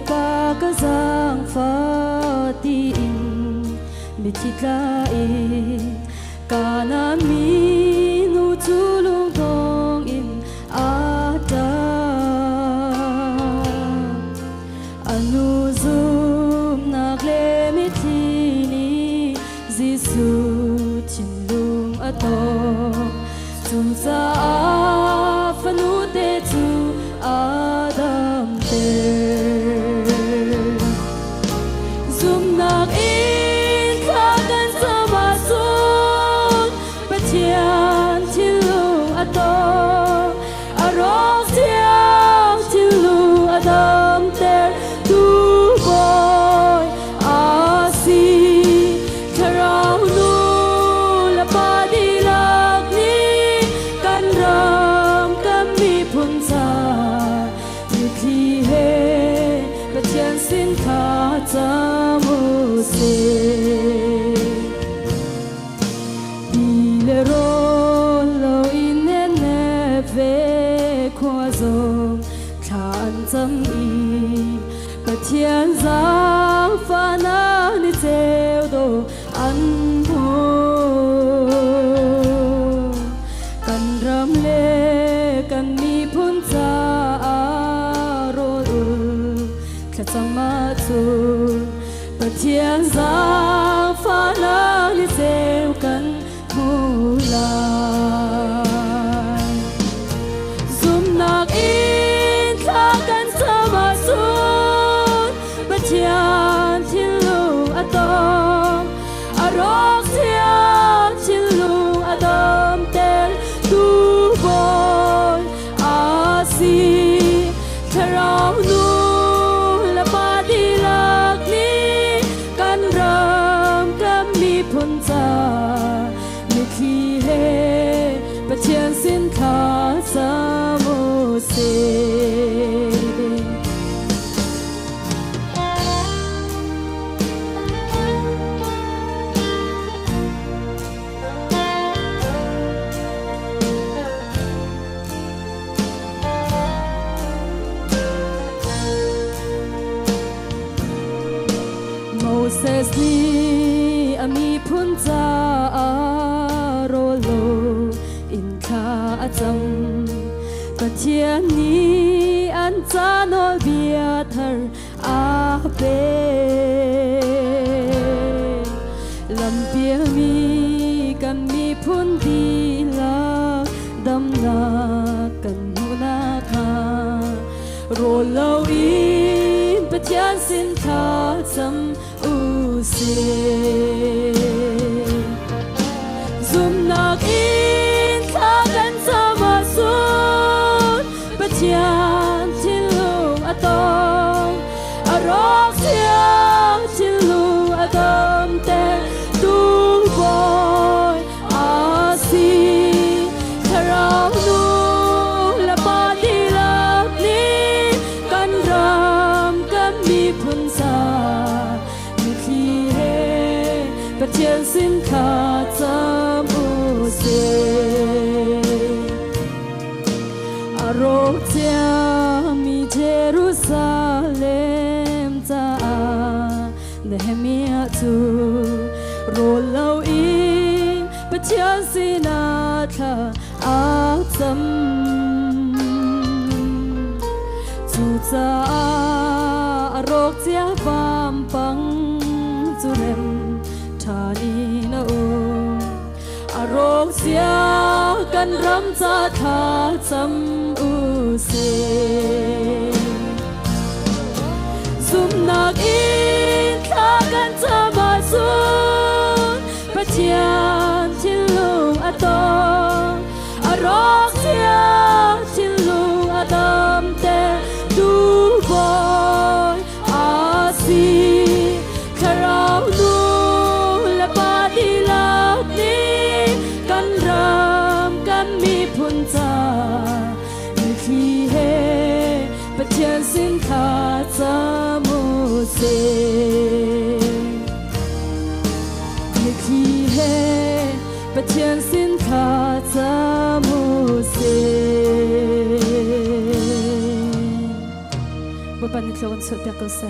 pa ka giang fa ti in mi thi tlai ka na mi nu chu lung dong in ata anu zum nak le mi thi ni Giêsu chin lung ato chu sa phanu te chu Adam te zum nak in kha kan sama sun pathian chin lung ato arok siang chin lung Adam te tu boy asi karau nu la pa di lak ni kan ram kan mi phun sa yu thi he pathian sin kha cha mu se le lo in ne ve khwa zo than cham i pathian giang pha na ni cheu do an ho kan ram le kan mi phun cha ro kha chang ma chu pathian giang pha na ni cheu kan hu lai zum nak in kha kan sama sun pathian chin lung atom arok siang chin lung Adam tel tu boy asi tharau nu la pa di lak ni kan ram kan mi phun cha mi khi he pathian sin kha sa mo se Moses ni ami phun cha ro lo in kha acham pathian ni an cha no bia thar a pe lam pia mi kan mi phun di la dam na kan hu na kha ro lo in pathian sin kha cham u se zum nak in kha kan sama sun pathian chin lung atom arok siang chin lung Adam te tu boy asi tharau nu la pa di lak ni kan ram kan mi phun sa mi khi he pathian sin kha cha mu se arok cha mi Jerusalem cha Nehemiah tu ro lo in pathian sin a tha a cham chu cha arok cha pam pang chu rem thani na o arok sia kan ram cha tha cham u se zum nak in kha kan sama sun pathian chin lung atom arok sia chin lung Adam te tu boy asi karau nu la pa di lak ni kan ram kan mi phun cha mi khi he pathian sin kha cha mu se mi khi he pathian sin kha cha mu se pan ni tlawan so pya ko sa